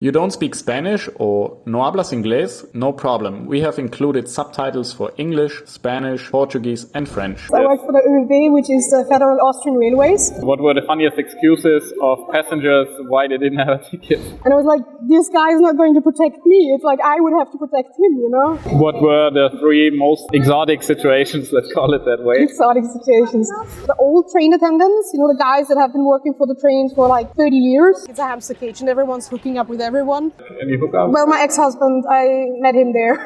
You don't speak Spanish or no hablas inglés? No problem. We have included subtitles for English, Spanish, Portuguese and French. I work for the ÖBB, which is the Federal Austrian Railways. What were the funniest excuses of passengers why they didn't have a ticket? And I was like, this guy is not going to protect me. It's like I would have to protect him, you know? What were the three most exotic situations, let's call it that way? Exotic situations. The old train attendants, you know, the guys that have been working for the trains for like 30 years. It's a hamster cage and everyone's hooking up with everyone. Any hookup? Well, my ex-husband, I met him there.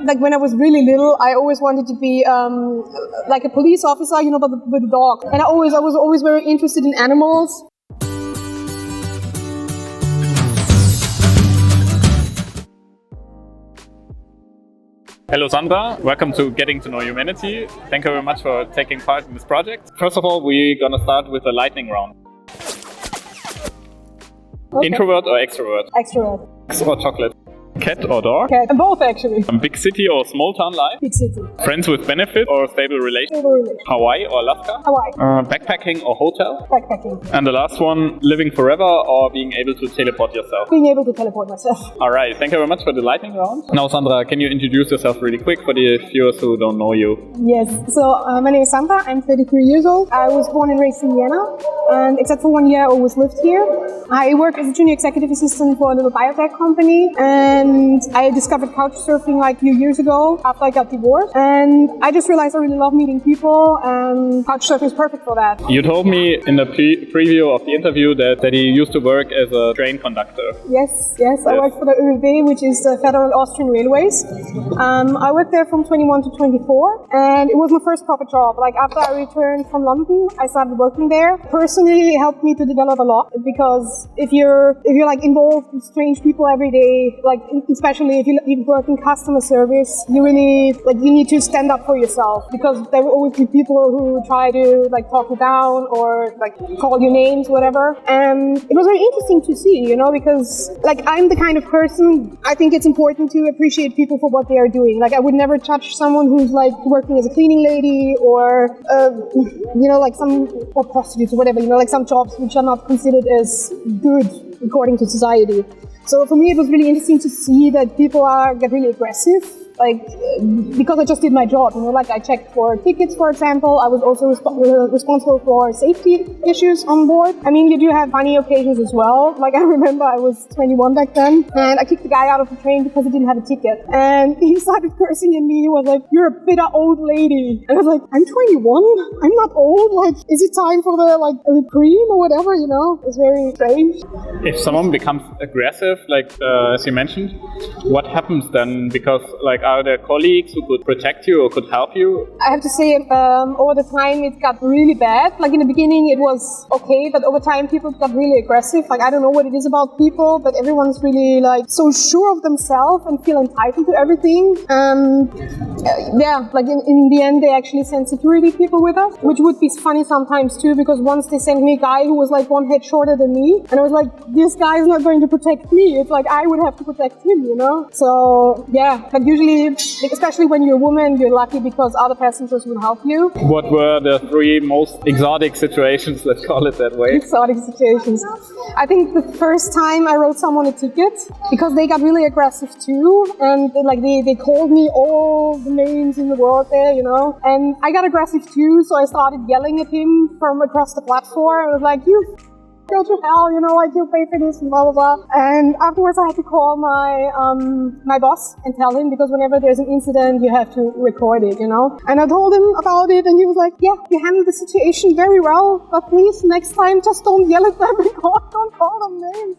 Like when I was really little, I always wanted to be like a police officer, you know, but with a dog. And I was always very interested in animals. Hello Sandra, welcome to Getting to Know Humanity. Thank you very much for taking part in this project. First of all, we're gonna start with a lightning round. Okay. Introvert or extrovert? Extrovert. Eggs or chocolate? Cat or dog? Cat. And both actually. Big city or small town life? Big city. Friends with benefit or stable relation? Stable relation. Hawaii or Alaska? Hawaii. Backpacking or hotel? Backpacking. And the last one, living forever or being able to teleport yourself? Being able to teleport myself. Alright, thank you very much for the lightning round. Now Sandra, can you introduce yourself really quick for the viewers who don't know you? Yes, so my name is Sandra, I'm 33 years old. I was born and raised in Vienna, and except for 1 year I always lived here. I work as a junior executive assistant for a little biotech company, and I discovered couchsurfing like a few years ago after I got divorced, and I just realized I really love meeting people, and couchsurfing is perfect for that. You told me in the preview of the interview that you used to work as a train conductor. Yes, I work for the ÖBB, which is the Federal Austrian Railways. I worked there from 21 to 24, and it was my first proper job. Like after I returned from London, I started working there. Personally, it helped me to develop a lot, because if you're like involved with strange people every day, like especially if you work in customer service, you really you need to stand up for yourself, because there will always be people who try to talk you down or call you names, whatever. And it was very interesting to see, you know, because I'm the kind of person, I think it's important to appreciate people for what they are doing. I would never touch someone who's working as a cleaning lady or or prostitutes or whatever, some jobs which are not considered as good according to society. So for me, it was really interesting to see that people get really aggressive, because I just did my job, I checked for tickets, for example. I was also responsible for safety issues on board. I mean, you do have funny occasions as well. I remember I was 21 back then, and I kicked the guy out of the train because he didn't have a ticket. And he started cursing at me. He was like, "You're a bitter old lady." And I was like, "I'm 21. I'm not old. Is it time for the cream or whatever?" It's very strange. If someone becomes aggressive, as you mentioned, what happens then? Because are there colleagues who could protect you or could help you? I have to say, over the time it got really bad. In the beginning it was okay, but over time people got really aggressive. I don't know what it is about people, but everyone's really so sure of themselves and feel entitled to everything. In the end they actually sent security people with us, which would be funny sometimes too, because once they sent me a guy who was one head shorter than me, and I was like, this guy is not going to protect me. It's I would have to protect him, So yeah, but usually, especially when you're a woman, you're lucky because other passengers will help you. What were the three most exotic situations, let's call it that way? Exotic situations. I think the first time I wrote someone a ticket, because they got really aggressive too, and they called me all the names in the world there, and I got aggressive too, so I started yelling at him from across the platform. I was like, "You go to hell, you'll pay for this," and blah, blah, blah. And afterwards I had to call my boss and tell him, because whenever there's an incident, you have to record it, And I told him about it, and he was like, "Yeah, you handled the situation very well, but please, next time, just don't yell at them, don't call them names,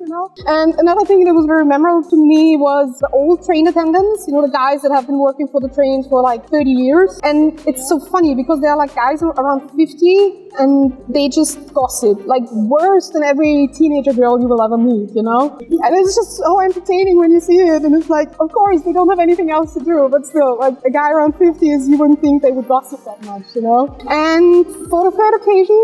And another thing that was very memorable to me was the old train attendants, the guys that have been working for the trains for 30 years. And it's so funny, because they're guys who are around 50, and they just gossip, worse than every teenager girl you will ever meet, And it's just so entertaining when you see it, and it's of course, they don't have anything else to do, but still, a guy around 50 you wouldn't think they would gossip that much, And for the third occasion,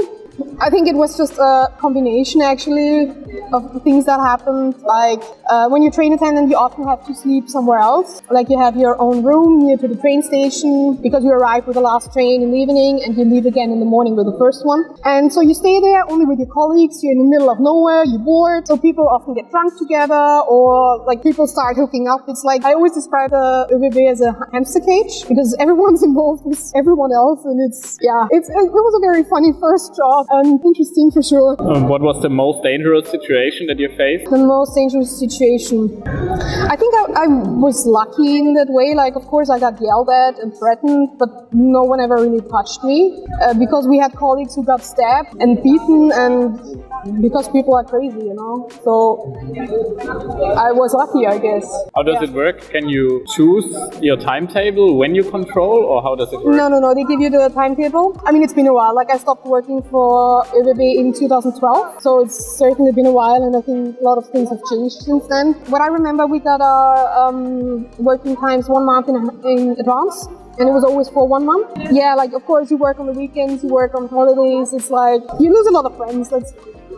I think it was just a combination actually of the things that happened. Like when you're train attendant, you often have to sleep somewhere else. Like you have your own room near to the train station because you arrive with the last train in the evening and you leave again in the morning with the first one. And so you stay there only with your colleagues. You're in the middle of nowhere. You're bored. So people often get drunk together or like people start hooking up. It's like I always describe the ÖBB as a hamster cage because everyone's involved with everyone else, and it was a very funny first job and interesting for sure. What was the most dangerous situation that you faced? The most dangerous situation. I think I was lucky in that way. Like, of course, I got yelled at and threatened, but no one ever really touched me because we had colleagues who got stabbed and beaten, and because people are crazy, you know. So I was lucky, I guess. How does it work? Can you choose your timetable when you control, or how does it work? No. They give you the timetable. I mean, it's been a while. Like, I stopped working for ÖBB in 2012, so it's certainly been a while, and I think a lot of things have changed since then. What I remember, we got our working times 1 month in advance. And it was always for 1 month. Yeah, like, of course, you work on the weekends, you work on holidays. It's like, you lose a lot of friends, let's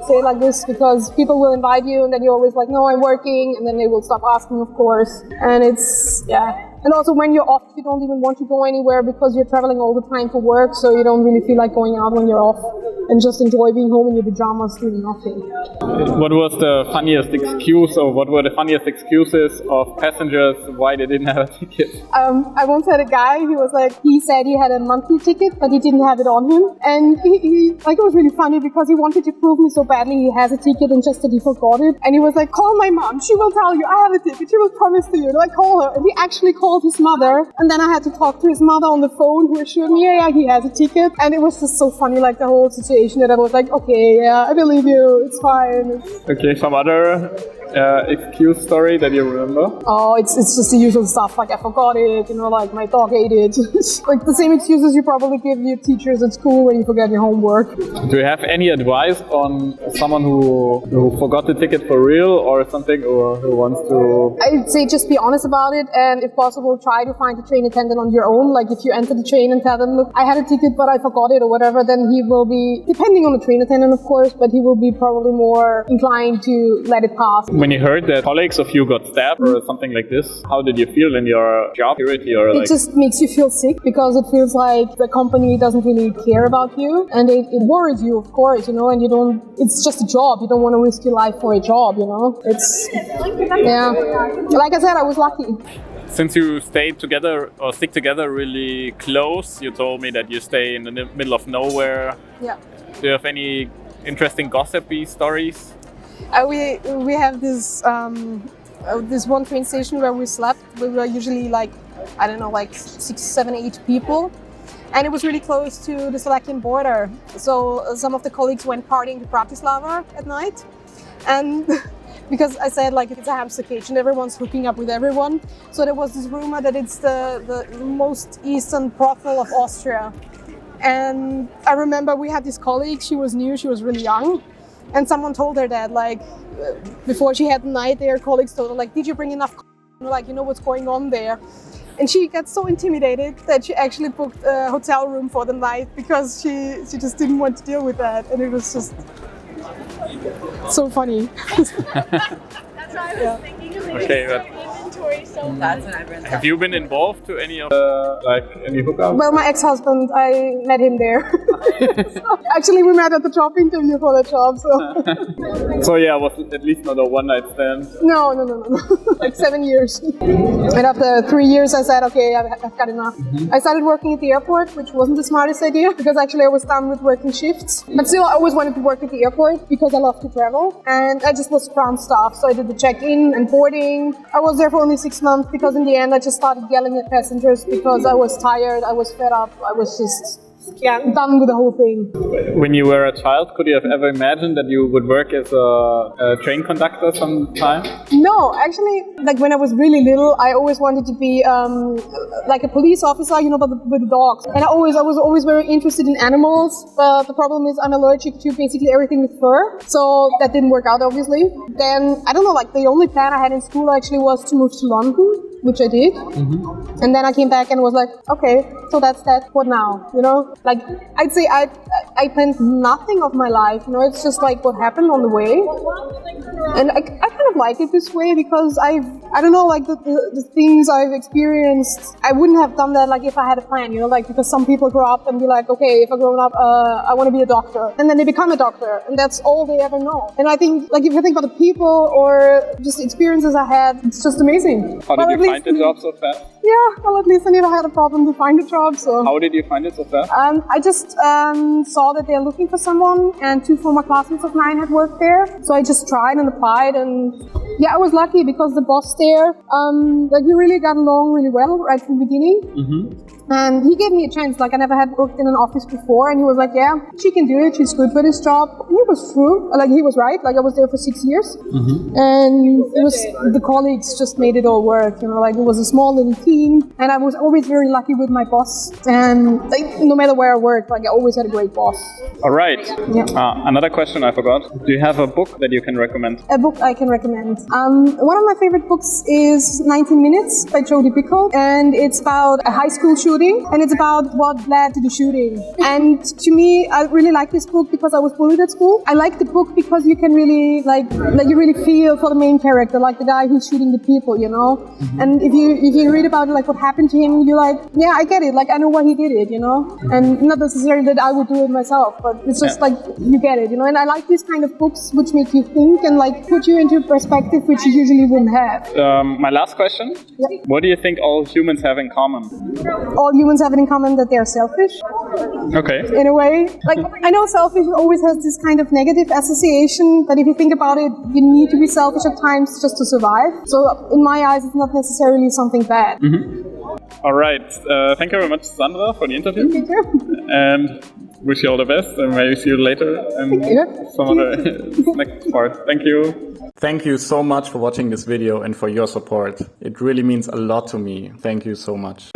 say it like this, because people will invite you and then you're always like, no, I'm working. And then they will stop asking, of course. And it's, yeah. And also when you're off, you don't even want to go anywhere because you're traveling all the time for work. So you don't really feel like going out when you're off and just enjoy being home in your pajamas doing nothing. What was the funniest excuse, or what were the funniest excuses of passengers why they didn't have a ticket? I once had a guy who was like, he said he had a monthly ticket, but he didn't have it on him. And he like, it was really funny because he wanted to prove me so badly he has a ticket and just that he forgot it. And he was like, call my mom, she will tell you I have a ticket, she will promise to you. Like, call her. And he actually called his mother, and then I had to talk to his mother on the phone, who assured me, yeah, he has a ticket. And it was just so funny, like the whole situation, that I was like, okay, yeah, I believe you, it's fine. Okay, some other excuse story that you remember? Oh, it's just the usual stuff, like I forgot it, you know, like my dog ate it. Like the same excuses you probably give your teachers at school when you forget your homework. Do you have any advice on someone who forgot the ticket for real or something, or who wants to? I'd say just be honest about it, and if possible, try to find a train attendant on your own. Like if you enter the train and tell them, look, I had a ticket but I forgot it or whatever, then he will be, depending on the train attendant of course, but he will be probably more inclined to let it pass. When you heard that colleagues of you got stabbed or something like this, how did you feel in your job security? Or it just makes you feel sick because it feels like the company doesn't really care about you, and it worries you, of course, you know, and you don't, it's just a job. You don't want to risk your life for a job, you know. It's, yeah. Like I said, I was lucky. Since you stayed together or stick together really close, you told me that you stay in the middle of nowhere. Yeah. Do you have any interesting gossipy stories? We have this this one train station where we slept. We were usually like, I don't know, like 6, 7, 8 people. And it was really close to the Slovakian border. So some of the colleagues went partying to Bratislava at night. And because I said like it's a hamster cage and everyone's hooking up with everyone. So there was this rumor that it's the most eastern brothel of Austria. And I remember we had this colleague, she was new, she was really young. And someone told her that, like, before she had the night there, colleagues told her, like, did you bring enough, like, you know what's going on there? And she got so intimidated that she actually booked a hotel room for the night because she just didn't want to deal with that. And it was just so funny. That's what I was thinking. Okay, but Inventory so that's when I read that. have you been involved to any of any hookups? Well, my ex-husband, I met him there. So, actually, we met at the job interview for the job, so. So yeah, it was at least not a one-night stand. No. Like 7 years. And after 3 years, I said, okay, I've got enough. I started working at the airport, which wasn't the smartest idea because actually I was done with working shifts. But still, I always wanted to work at the airport because I love to travel. And I just was ground staff, so I did the check-in and boarding. I was there for only 6 months because in the end, I just started yelling at passengers because I was tired, I was fed up, I was just done with the whole thing. When you were a child, could you have ever imagined that you would work as a train conductor sometime? No, actually, like when I was really little, I always wanted to be like a police officer, you know, but with dogs. And I was always very interested in animals. But the problem is I'm allergic to basically everything with fur. So that didn't work out, obviously. Then, I don't know, like the only plan I had in school actually was to move to London. which I did. And then I came back and was like, okay, so that's that. What now? You know, like I'd say I planned nothing of my life. You know, it's just like what happened on the way. And I kind of like it this way because I don't know, like the things I've experienced, I wouldn't have done that like if I had a plan, you know, like because some people grow up and be like, okay, if I grow up, I want to be a doctor. And then they become a doctor and that's all they ever know. And I think like if you think about the people or just experiences I had, it's just amazing. How did you find the job so fast? Yeah, well at least I never had a problem to find a job. So how did you find it so fast? I just saw that they're looking for someone and 2 former classmates of mine had worked there. So I just tried and applied and yeah, I was lucky because the boss there, like we really got along really well right from the beginning. And he gave me a chance, like I never had worked in an office before and he was like, yeah, she can do it, she's good for this job. And he was true, like he was right, like I was there for 6 years. And it was, the colleagues just made it all work, you know, like it was a small little team and I was always very lucky with my boss and like, no matter where I worked, like I always had a great boss. All right. Yeah. Another question I forgot. Do you have a book that you can recommend? A book I can recommend. One of my favorite books is 19 Minutes by Jodi Picoult, and it's about a high school shooting, and it's about what led to the shooting. And to me, I really like this book because I was bullied at school. I like the book because you can really like you really feel for the main character, like the guy who's shooting the people, you know. And if you read about like what happened to him, you're like, yeah, I get it. Like I know why he did it, you know. And not necessarily that I would do it myself, but it's just like you get it, you know. And I like these kind of books which make you think and like put you into a perspective which you usually wouldn't have. My last question. Yeah. What do you think all humans have in common? All humans have it in common that they're selfish. Okay. In a way. Like, I know selfish always has this kind of negative association, but if you think about it, you need to be selfish at times just to survive. So in my eyes, it's not necessarily something bad. All right. Thank you very much, Sandra, for the interview. Thank you. And wish you all the best and maybe see you later in some other next part. Thank you. Thank you so much for watching this video and for your support. It really means a lot to me. Thank you so much.